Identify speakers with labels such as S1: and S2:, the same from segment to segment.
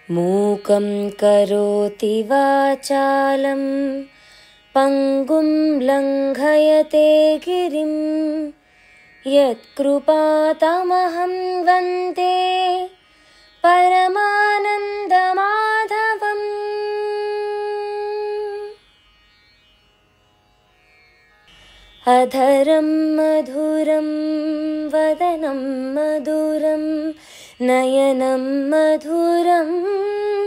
S1: मूकं करोति वाचालं पङ्गुं लङ्घयते गिरिं यत्कृपातमहं वन्दे परमानन्दमाधवम्। अधरं मधुरं वदनं मधुरं नयनं मधुरं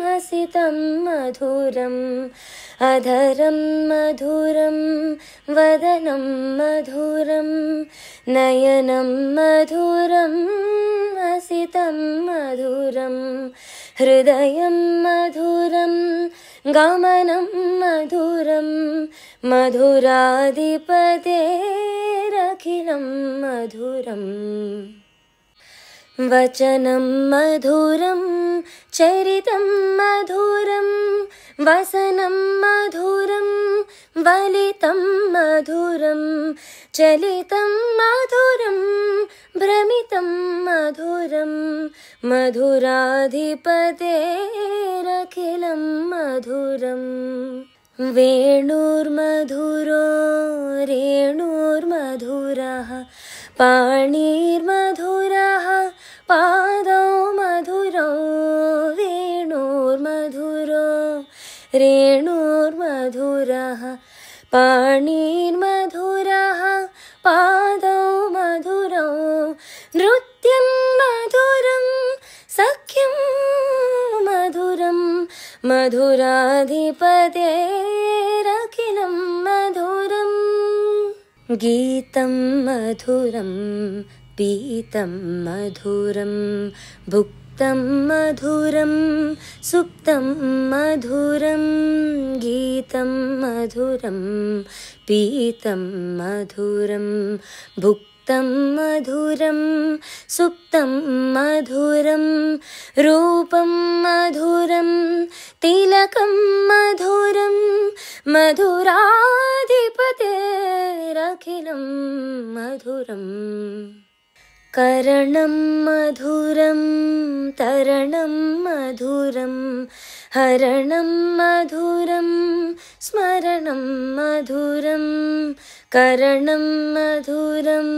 S1: हसितं मधुरम्। अधरं मधुरं वदनं मधुरं नयनं मधुरं हसितं मधुरम्। हृदयं मधुरं गमनं मधुरं मधुराधिपतेरखिलं मधुरम्। वचनं मधुरं चरितं मधुरं वसनं मधुरं वलितं मधुरं चलितं मधुरं भ्रमितं मधुरं मधुराधिपतेरखिलं मधुरम्। वेणुर्मधुरो रेणुर्मधुरः पाणिर्मधुरः पादौ मधुरौ। वेणुर्मधुरो रेणुर्मधुरः पाणिर्मधुरः पादौ मधुरौ। नृत्यं मधुरं सख्यं मधुरं मधुराधिपतेरखिलं मधुरम्। गीतं मधुरं पीतं मधुरं भुक्तं मधुरं सुप्तं मधुरं। गीतं मधुरं पीतं मधुरं भुक्तं मधुरं सुप्तं मधुरं। रूपं मधुरं तिलकं मधुरं मधुराधिपतेरखिलं मधुरम्। करणं मधुरं तरणं मधुरं हरणं मधुरं स्मरणं मधुरं। करणं मधुरं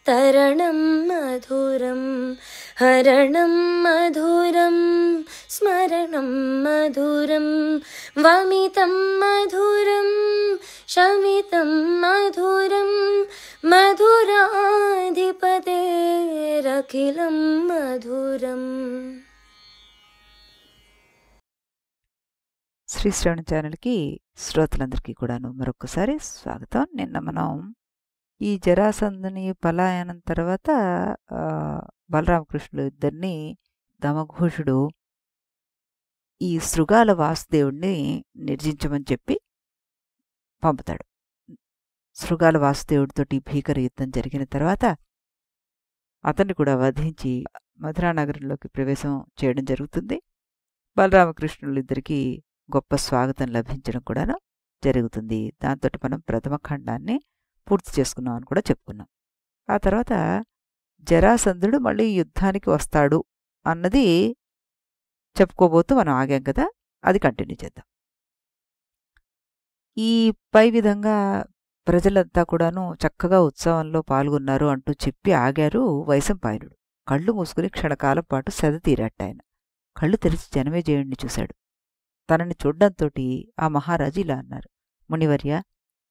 S1: तरणं मधुरं हरणं मधुरं स्मरणं मधुरं। वमितं मधुरं शमितं मधुरं मधुराधिपतेरखिलं मधुरम्।
S2: శ్రీ శ్రవణ ఛానల్కి శ్రోతలందరికీ కూడాను మరొకసారి స్వాగతం. నిన్న మనం ఈ జరాసంధుని పలాయనం తర్వాత బలరామకృష్ణులు ఇద్దరిని దమఘోషుడు ఈ శృగాల వాసుదేవుడిని నిర్జించమని చెప్పి పంపుతాడు. శృగాల వాసుదేవుడితోటి భీకర యుద్ధం జరిగిన తర్వాత అతన్ని కూడా వధించి మధురానగరంలోకి ప్రవేశం చేయడం జరుగుతుంది. బలరామకృష్ణులు ఇద్దరికీ గొప్ప స్వాగతం లభించడం కూడా జరుగుతుంది. దాంతో మనం ప్రథమ ఖండాన్ని పూర్తి చేసుకున్నాం అని కూడా చెప్పుకున్నాం. ఆ తర్వాత జరాసంధుడు మళ్ళీ యుద్ధానికి వస్తాడు అన్నది చెప్పుకోబోతూ మనం ఆగాం కదా, అది కంటిన్యూ చేద్దాం. ఈ పై విధంగా ప్రజలంతా కూడాను చక్కగా ఉత్సవంలో పాల్గొన్నారు అంటూ చెప్పి ఆగారు వైశంపాయనుడు. కళ్ళు మూసుకుని క్షణకాలం పాటు సెద తీరాటాయన. కళ్ళు తెరిచి జనమేజయుడిని చూశాడు. తనని చూడ్డంతోటి ఆ మహారాజు ఇలా అన్నారు: మునివర్య,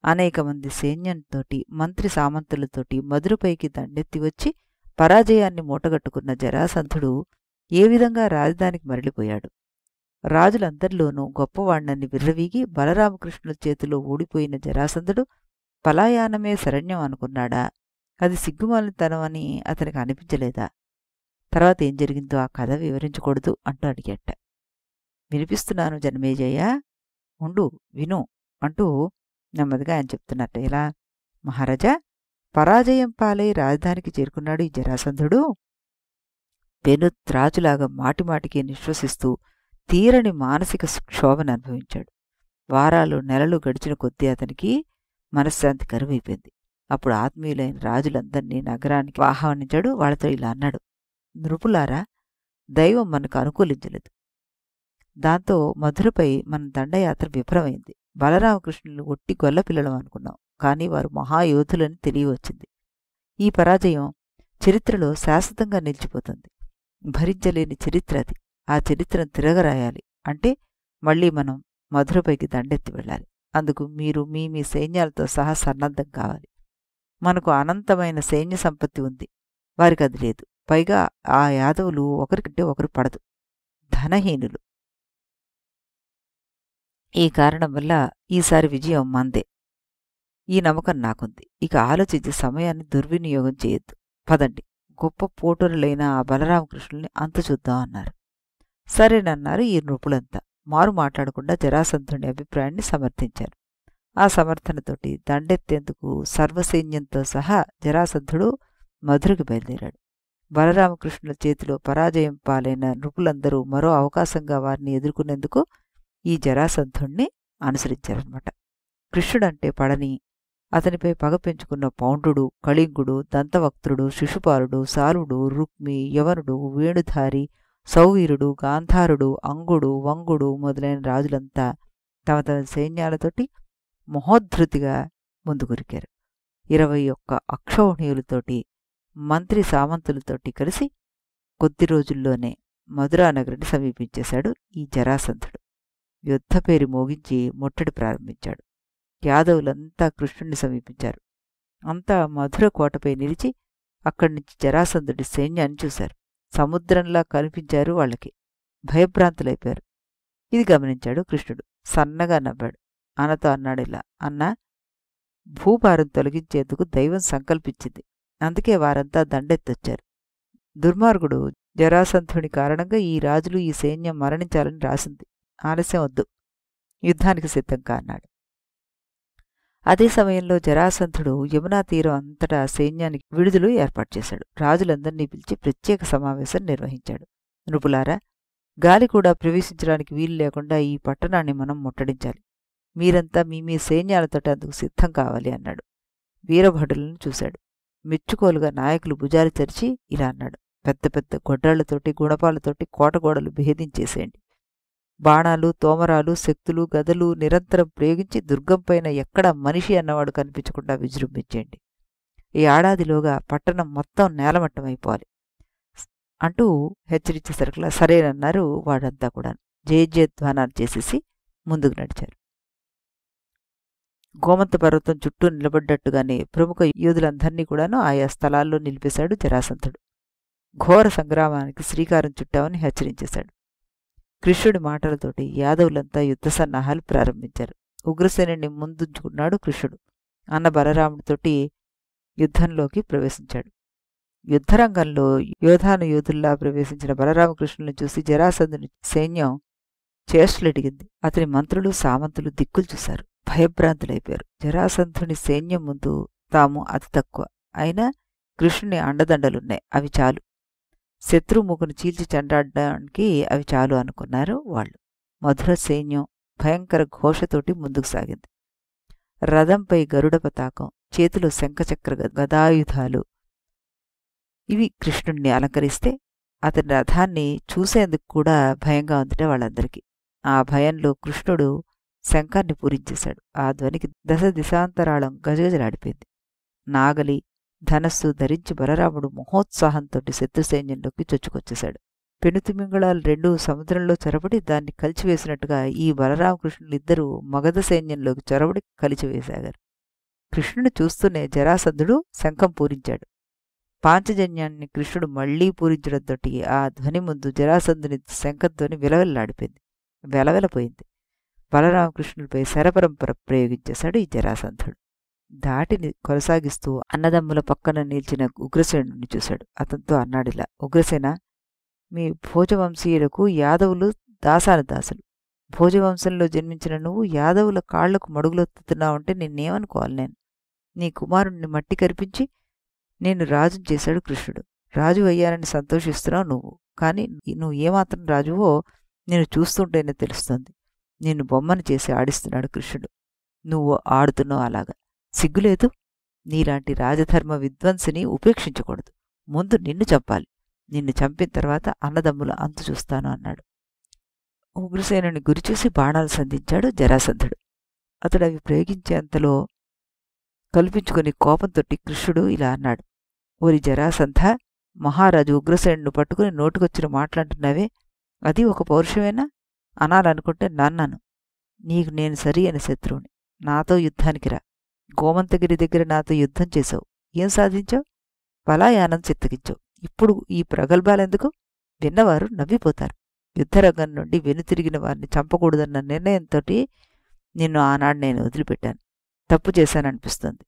S2: అనేక మంది సైన్యంతోటి మంత్రి సామంతులతోటి మధురపైకి దండెత్తి వచ్చి పరాజయాన్ని మూటగట్టుకున్న జరాసంధుడు ఏ విధంగా రాజధానికి మరలిపోయాడు? రాజులందరిలోనూ గొప్పవాణ్ణని విర్రవీగి బలరామకృష్ణుల చేతిలో ఓడిపోయిన జరాసంధుడు పలాయానమే శరణ్యం అనుకున్నాడా? అది సిగ్గుమాలితనం అని అతనికి అనిపించలేదా? తర్వాత ఏం జరిగిందో ఆ కథ వివరించకూడదు అంటూ అడిగేట. వినిపిస్తున్నాను జనమేజయ, ఉండు విను అంటూ నెమ్మదిగా ఆయన చెప్తున్నట్ట. ఇలా మహారాజా, పరాజయం పాలై రాజధానికి చేరుకున్నాడు ఈ జరాసంధుడు. పెనుత్రాజులాగా మాటిమాటికి నిశ్వసిస్తూ తీరని మానసిక క్షోభను అనుభవించాడు. వారాలు నెలలు గడిచిన కొద్దీ అతనికి మనశ్శాంతి కరువైపోయింది. అప్పుడు ఆత్మీయులైన రాజులందరినీ నగరానికి ఆహ్వానించాడు. వాళ్లతో ఇలా అన్నాడు: నృపులారా, దైవం మనకు అనుకూలించలేదు. దాంతో మధురపై మన దండయాత్ర విఫలమైంది. బలరామకృష్ణులు ఒట్టి గొల్లపిల్లలం అనుకున్నాం, కానీ వారు మహాయోధులని తెలియవచ్చింది. ఈ పరాజయం చరిత్రలో శాశ్వతంగా నిలిచిపోతుంది. భరించలేని చరిత్ర అది. ఆ చరిత్రను తిరగరాయాలి అంటే మళ్ళీ మనం మధురపైకి దండెత్తి వెళ్ళాలి. అందుకు మీరు మీ మీ సైన్యాలతో సహా సన్నద్ధం కావాలి. మనకు అనంతమైన సైన్య సంపత్తి ఉంది, వారికి అది లేదు. పైగా ఆ యాదవులు ఒకరికంటే ఒకరు పడదు, ధనహీనులు. ఈ కారణం వల్ల ఈసారి విజయం మందే. ఈ నమ్మకం నాకుంది. ఇక ఆలోచించే సమయాన్ని దుర్వినియోగం చేయొద్దు. పదండి, గొప్ప పోటరులైన ఆ బలరామకృష్ణుల్ని అంత చూద్దాం అన్నారు. సరేనన్నారు ఈ నృపులంతా. మారు మాట్లాడకుండా జరాసంధుని అభిప్రాయాన్ని సమర్థించారు. ఆ సమర్థనతోటి దండెత్తేందుకు సర్వసైన్యంతో సహా జరాసంధుడు మధురకు బయలుదేరాడు. బలరామకృష్ణుల చేతిలో పరాజయం పాలైన నృపులందరూ మరో అవకాశంగా వారిని ఎదుర్కొనేందుకు ఈ జరాసంధుణ్ణి అనుసరించారన్నమాట. కృష్ణుడంటే పడని, అతనిపై పగ పెంచుకున్న పౌండ్రుడు, కళింగుడు, దంతవక్త్రుడు, శిశుపాలుడు, సాలుడు, రుక్మి, యవనుడు, వేణుధారి, సౌవీరుడు, గాంధారుడు, అంగుడు, వంగుడు మొదలైన రాజులంతా తమ తమ సైన్యాలతోటి మహోద్ధృతిగా ముందుకురికారు. 21 అక్షౌహిణీయులతోటి, మంత్రి సామంతులతోటి కలిసి కొద్ది రోజుల్లోనే మధురానగరిని సమీపించేశాడు ఈ జరాసంధుడు. యుద్ధ పేరు మోగించి ముట్టడి ప్రారంభించాడు. యాదవులంతా కృష్ణుణ్ణి సమీపించారు. అంతా మధుర కోటపై నిలిచి అక్కడి నుంచి జరాసంధుడి సైన్యాన్ని చూశారు. సముద్రంలా కనిపించారు వాళ్ళకి. భయభ్రాంతులైపోయారు. ఇది గమనించాడు కృష్ణుడు. సన్నగా నవ్వాడు. అన్నతో అన్నాడిలా, అన్నా, భూభారం తొలగించేందుకు దైవం సంకల్పించింది. అందుకే వారంతా దండెత్తొచ్చారు. దుర్మార్గుడు జరాసంధుని కారణంగా ఈ రాజులు ఈ సైన్యం మరణించాలని రాసింది. ఆలస్యం వద్దు, యుద్ధానికి సిద్ధంగా అన్నాడు. అదే సమయంలో జరాసంధుడు యమునా తీరం అంతటా సైన్యానికి విడుదలు ఏర్పాటు చేశాడు. రాజులందరినీ పిలిచి ప్రత్యేక సమావేశం నిర్వహించాడు. నృపులారా, గాలి కూడా ప్రవేశించడానికి వీలు లేకుండా ఈ పట్టణాన్ని మనం ముట్టడించాలి. మీరంతా మీ మీ సైన్యాలతోటి అందుకు సిద్ధం కావాలి అన్నాడు. వీరభటులను చూశాడు. మెచ్చుకోలుగా నాయకులు భుజాలు తెరిచి ఇలా అన్నాడు. పెద్ద పెద్ద గొడ్రాళ్లతోటి, గుణపాలతోటి కోటగోడలు భేదించేసేయండి. బాణాలు, తోమరాలు, శక్తులు, గదలు నిరంతరం ప్రయోగించి దుర్గంపైన ఎక్కడా మనిషి అన్నవాడు కనిపించకుండా విజృంభించేయండి. ఈ ఏడాదిలోగా పట్టణం మొత్తం నేలమట్టమైపోవాలి అంటూ హెచ్చరించేసరికలా సరేనన్నారు వాడంతా కూడా. జయజయధ్వానాలు చేసేసి ముందుకు నడిచారు. గోమంత పర్వతం చుట్టూ నిలబడ్డట్టుగానే ప్రముఖ యోధులందరినీ కూడాను ఆయా స్థలాల్లో నిలిపేశాడు జరాసంధుడు. ఘోర సంగ్రామానికి శ్రీకారం చుట్టామని హెచ్చరించేశాడు. కృష్ణుడి మాటలతోటి యాదవులంతా యుద్ధ సన్నాహాలు ప్రారంభించారు. ఉగ్రసేనుని ముందుంచుకున్నాడు కృష్ణుడు. అన్న బలరాముడితోటి యుద్ధంలోకి ప్రవేశించాడు. యుద్ధరంగంలో యోధాను యోధుల్లా ప్రవేశించిన బలరామకృష్ణుల్ని చూసి జరాసంధుని సైన్యం చేష్టలడిగింది. అతని మంత్రులు, సామంతులు దిక్కులు చూశారు. భయభ్రాంతులైపోయారు. జరాసంధుని సైన్యం ముందు తాము అతి తక్కువ. అయినా కృష్ణుని అండదండలున్నాయి, అవి చాలు. శత్రుముఖును చీల్చి చెండాడడానికి అవి చాలు అనుకున్నారు వాళ్ళు. మధుర సైన్యం భయంకర ఘోషతోటి ముందుకు సాగింది. రథంపై గరుడ పతాకం, చేతిలో శంఖచక్ర గదాయుధాలు ఇవి కృష్ణుణ్ణి అలంకరిస్తే అతని రథాన్ని చూసేందుకు కూడా భయంగా ఉందిట వాళ్ళందరికీ. ఆ భయంలో కృష్ణుడు శంఖాన్ని పూరించేశాడు. ఆ ధ్వనికి దశ దిశాంతరాళం గజగజలాడిపోయింది. నాగలి, ధనస్సు ధరించి బలరాముడు మహోత్సాహంతోటి శత్రుసైన్యంలోకి చొచ్చుకొచ్చేశాడు. పెనుతిమింగళాలు రెండూ సముద్రంలో చొరబడి దాన్ని కలిచివేసినట్టుగా ఈ బలరామకృష్ణులిద్దరూ మగధ సైన్యంలోకి చొరబడి కలిచివేశారు. కృష్ణుని చూస్తూనే జరాసంధుడు శంఖం పూరించాడు. పాంచజన్యాన్ని కృష్ణుడు మళ్లీ పూరించడంతోటి ఆ ధ్వని ముందు జరాసంధుని శంఖధ్వని విలవెల్లాడిపోయింది, వెలవెలపోయింది. బలరామకృష్ణులపై శరపరంపర ప్రయోగించేశాడు ఈ జరాసంధుడు. దాటిని కొనసాగిస్తూ అన్నదమ్ముల పక్కన నిలిచిన ఉగ్రసేనుని చూశాడు. అతనితో అన్నాడిలా, ఉగ్రసేన, మీ భోజవంశీయులకు యాదవులు దాసాను దాసులు. భోజవంశంలో జన్మించిన నువ్వు యాదవుల కాళ్లకు మడుగులొత్తుతున్నావంటే నిన్నేమనుకోవాలి నేను? నీ కుమారుణ్ణి మట్టి కరిపించి నేను రాజుని చేశాడు కృష్ణుడు. రాజు అయ్యానని సంతోషిస్తున్నావు నువ్వు. కానీ నువ్వు ఏమాత్రం రాజువో నేను చూస్తుంటేనే తెలుస్తోంది. నిన్ను బొమ్మను చేసి ఆడిస్తున్నాడు కృష్ణుడు. నువ్వు ఆడుతున్నావు అలాగా. సిగ్గులేదు? నీలాంటి రాజధర్మ విద్వాంసిని ఉపేక్షించకూడదు. ముందు నిన్ను చంపాలి. నిన్ను చంపిన తర్వాత అన్నదమ్ముల అంతు చూస్తాను అన్నాడు. ఉగ్రసేనుని గురిచూసి బాణాలు సంధించాడు జరాసంధుడు. అతడు అవి ప్రయోగించేంతలో కల్పించుకుని కోపంతోటి కృష్ణుడు ఇలా అన్నాడు: ఓరి జరాసంధ, మహారాజు ఉగ్రసేనుడు పట్టుకుని నోటుకొచ్చిన మాట్లాడుతున్నావే, అది ఒక పౌరుషమేనా? అనాలనుకుంటే నన్నను. నీకు నేను సరి అని శత్రువుని. నాతో యుద్ధానికి రా. గోమంతగిరి దగ్గర నాతో యుద్ధం చేశావు. ఏం సాధించావు? పలాయానం చిత్తగించావు. ఇప్పుడు ఈ ప్రగల్భాలెందుకు? విన్నవారు నవ్విపోతారు. యుద్ధరంగం నుండి వెనుతిరిగిన వారిని చంపకూడదన్న నిర్ణయంతోటి నిన్ను ఆనాడు నేను వదిలిపెట్టాను. తప్పు చేశాననిపిస్తుంది.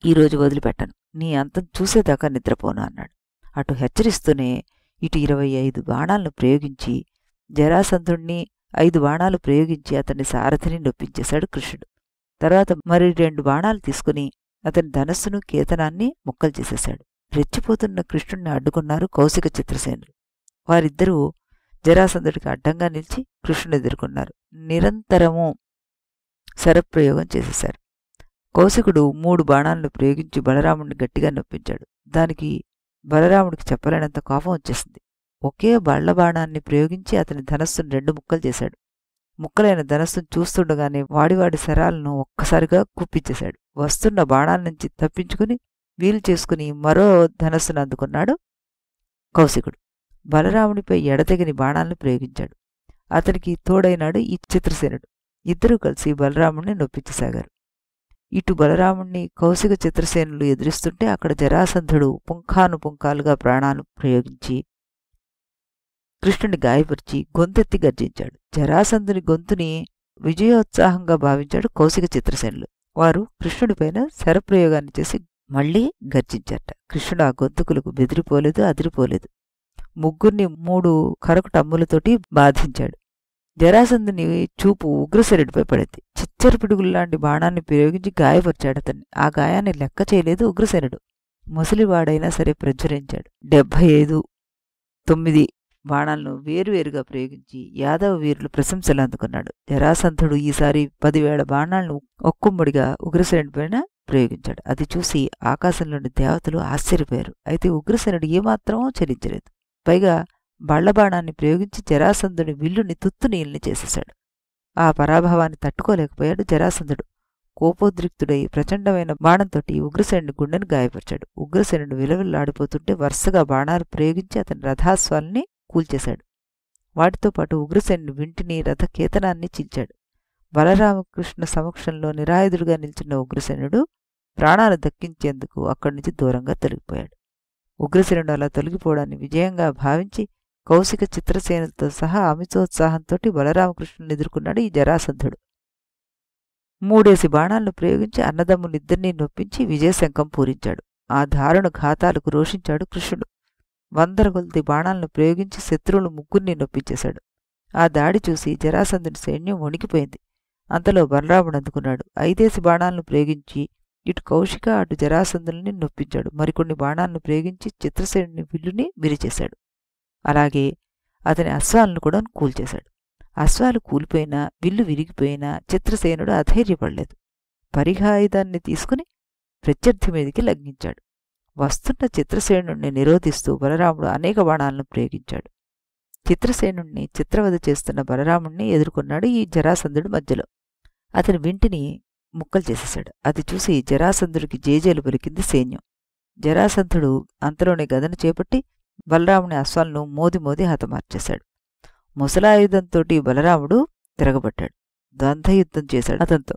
S2: ఈరోజు వదిలిపెట్టాను. నీ అంతం చూసేదాకా నిద్రపోను అన్నాడు. అటు హెచ్చరిస్తూనే ఇటు 25 బాణాలను ప్రయోగించి జరాసంధుణ్ణి 5 బాణాలు ప్రయోగించి అతని సారథిని నొప్పించేశాడు కృష్ణుడు. తర్వాత మరి 2 బాణాలు తీసుకుని అతని ధనస్సును కేతనాన్ని ముక్కలు చేసేశాడు. రెచ్చిపోతున్న కృష్ణుణ్ణి అడ్డుకున్నారు కౌశిక చిత్రసేనులు. వారిద్దరూ జరాసంధుడికి అడ్డంగా నిలిచి కృష్ణుని ఎదుర్కొన్నారు. నిరంతరము శరప్రయోగం చేసేశారు. కౌశికుడు 3 బాణాలను ప్రయోగించి బలరాముడిని గట్టిగా నొప్పించాడు. దానికి బలరాముడికి చెప్పలేనంత కోపం వచ్చేసింది. ఒకే బళ్ల బాణాన్ని ప్రయోగించి అతని ధనస్సును 2 ముక్కలు చేశాడు. ముక్కలైన ధనస్సును చూస్తుండగానే వాడివాడి శరాలను ఒక్కసారిగా కుప్పించేశాడు. వస్తున్న బాణాల నుంచి తప్పించుకుని వీలు చేసుకుని మరో ధనస్సును అందుకున్నాడు కౌశికుడు. బలరాముడిపై ఎడతెగని బాణాలను ప్రయోగించాడు. అతనికి తోడైనాడు ఈ చిత్రసేనుడు. ఇద్దరూ కలిసి బలరాముడిని నొప్పించసాగారు. ఇటు బలరాముణ్ణి కౌశిక చిత్రసేనులు ఎదురిస్తుంటే అక్కడ జరాసంధుడు పుంఖానుపుంఖాలుగా ప్రాణాలు ప్రయోగించి కృష్ణుని గాయపరిచి గొంతెత్తి గర్జించాడు. జరాసంధుని గొంతుని విజయోత్సాహంగా భావించాడు కౌశిక చిత్రసేనులు. వారు కృష్ణుడిపైన శరప్రయోగాన్ని చేసి మళ్లీ గర్జించారట. కృష్ణుడు ఆ గొంతుకులకు బెదిరిపోలేదు, అదిరిపోలేదు. ముగ్గురిని 3 కరకు టమ్ములతోటి బాధించాడు. జరాసంధుని చూపు ఉగ్రసేనుడిపై పడింది. చిచ్చర పిడుగుల్లాంటి బాణాన్ని ప్రయోగించి గాయపరిచాడు అతన్ని. ఆ గాయాన్ని లెక్క చేయలేదు ఉగ్రసేనుడు. ముసలివాడైనా సరే ప్రజ్వరించాడు. 75, 9 బాణాలను వేరువేరుగా ప్రయోగించి యాదవ వీరులు ప్రశంసలు అందుకున్నాడు. జరాసంధుడు ఈసారి 10,000 బాణాలను ఒక్కుమ్మడిగా ఉగ్రసేనుడిపైన ప్రయోగించాడు. అది చూసి ఆకాశంలోని దేవతలు ఆశ్చర్యపోయారు. అయితే ఉగ్రసేనుడు ఏమాత్రమూ చలించలేదు. పైగా బళ్లబాణాన్ని ప్రయోగించి జరాసంధుని విల్లుని తుత్తునీల్ని చేసేశాడు. ఆ పరాభవాన్ని తట్టుకోలేకపోయాడు జరాసంధుడు. కోపోద్రిక్తుడై ప్రచండమైన బాణంతోటి ఉగ్రసేనుడి గుండెను గాయపరిచాడు. ఉగ్రసేనుడు విలవిల్లాడిపోతుంటే వరుసగా బాణాలు ప్రయోగించి అతని రథాస్వాల్ని కూల్చేశాడు. వాటితో పాటు ఉగ్రసేనుడి వింటిని రథకేతనాన్ని చీల్చాడు. బలరామకృష్ణ సమక్షంలో నిరాయుధుడుగా నిల్చున్న ఉగ్రసేనుడు ప్రాణాలు దక్కించేందుకు అక్కడి నుంచి దూరంగా తొలగిపోయాడు. ఉగ్రసేనుడు అలా తొలగిపోవడాన్ని విజయంగా భావించి కౌశిక చిత్రసేనులతో సహా అమితోత్సాహంతోటి బలరామకృష్ణుని ఎదుర్కొన్నాడు ఈ జరాసంధుడు. 3 బాణాలను ప్రయోగించి అన్నదమ్ములిద్దరినీ నొప్పించి విజయశంఖం పూరించాడు. ఆ దారుణ ఘాతాలకు రోషించాడు కృష్ణుడు. 100 కొలది బాణాలను ప్రయోగించి శత్రువులు 3 నొప్పించేశాడు. ఆ దాడి చూసి జరాసంధుని సైన్యం వణికిపోయింది. అంతలో బలరాముడు అందుకున్నాడు. 5 బాణాలను ప్రయోగించి ఇటు కౌశిక అటు జరాసంధుల్ని నొప్పించాడు. మరికొన్ని బాణాలను ప్రయోగించి చిత్రసేనుని విల్లుని విరిచేశాడు. అలాగే అతని అశ్వాలను కూడా కూల్చేశాడు. అశ్వాలు కూలిపోయినా విల్లు విరిగిపోయినా చిత్రసేనుడు అధైర్యపడలేదు. పరిఘాయుధాన్ని తీసుకుని ప్రత్యర్థి మీదికి లంఘించాడు. వస్తున్న చిత్రసేనుణ్ణి నిరోధిస్తూ బలరాముడు అనేక బాణాలను ప్రయోగించాడు. చిత్రసేనుణ్ణి చిత్రవధ చేస్తున్న బలరాముణ్ణి ఎదుర్కొన్నాడు ఈ జరాసంధుడు మధ్యలో. అతని వింటిని ముక్కలు చేసేశాడు. అది చూసి జరాసంధుడికి జేజేలు పలికింది సైన్యం. జరాసంధుడు అంతలోనే గదను చేపట్టి బలరాముని అశ్వాలను మోది హతమార్చేశాడు. ముసలాయుధంతోటి బలరాముడు తిరగబట్టాడు. ద్వంద్వయుద్ధం చేశాడు అతనితో.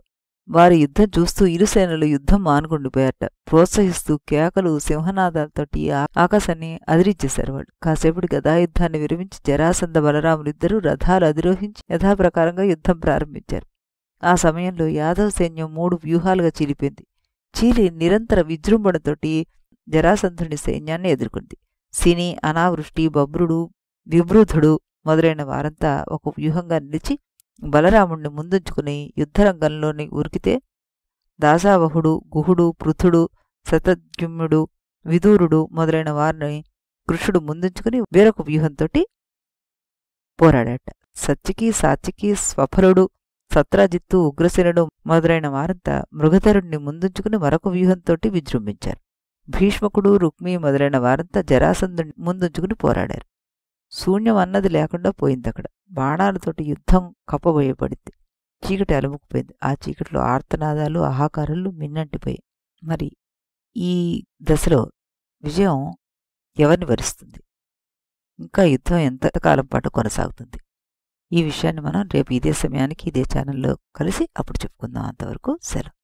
S2: వారి యుద్ధం చూస్తూ ఇరుసేనలు యుద్ధం మానుకుండిపోయారట. ప్రోత్సహిస్తూ కేకలు సింహనాదాలతోటి ఆకాశాన్ని అదిరించేశారు వాళ్ళు. కాసేపటి గదాయుద్ధాన్ని విరమించి జరాసంధ బలరాములిద్దరూ రథాలు అధిరోహించి యథాప్రకారంగా యుద్ధం ప్రారంభించారు. ఆ సమయంలో యాదవ సైన్యం 3 వ్యూహాలుగా చీలిపోయింది. చీలి నిరంతర విజృంభణతోటి జరాసంధుని సైన్యాన్ని ఎదుర్కొంది. సిని, అనావృష్టి, బభ్రుడు, వివృధుడు మొదలైన వారంతా ఒక వ్యూహంగా నిలిచి బలరాముణ్ణి ముందుంచుకుని యుద్ధరంగంలోని ఉరికితే దాసావహుడు, గుహుడు, పృథుడు, శతద్యుమ్నుడు, విదూరుడు మొదలైన వారిని కృష్ణుడు ముందుంచుకుని వేరొక వ్యూహంతోటి పోరాడాట. సత్యకి, సాత్యకి, స్వఫలుడు, సత్రాజిత్తు, ఉగ్రసేనుడు మొదలైన వారంతా మృగధరుణ్ణి ముందుంచుకుని మరొక వ్యూహంతోటి విజృంభించారు. భీష్మకుడు, రుక్మి మొదలైన వారంతా జరాసంధుని ముందుంచుకుని పోరాడారు. శూన్యం అన్నది లేకుండా పోయింది అక్కడ. బాణాలతోటి యుద్ధం కప్పబోయబడింది. చీకటి అలుముకుపోయింది. ఆ చీకటిలో ఆర్తనాదాలు, ఆహాకారాలు మిన్నంటిపోయాయి. మరి ఈ దశలో విజయం ఎవరిని వరిస్తుంది? ఇంకా యుద్ధం ఎంతకాలం పాటు కొనసాగుతుంది? ఈ విషయాన్ని మనం రేపు ఇదే సమయానికి ఇదే ఛానల్లో కలిసి అప్పుడు చెప్పుకుందాం. అంతవరకు సెలవు.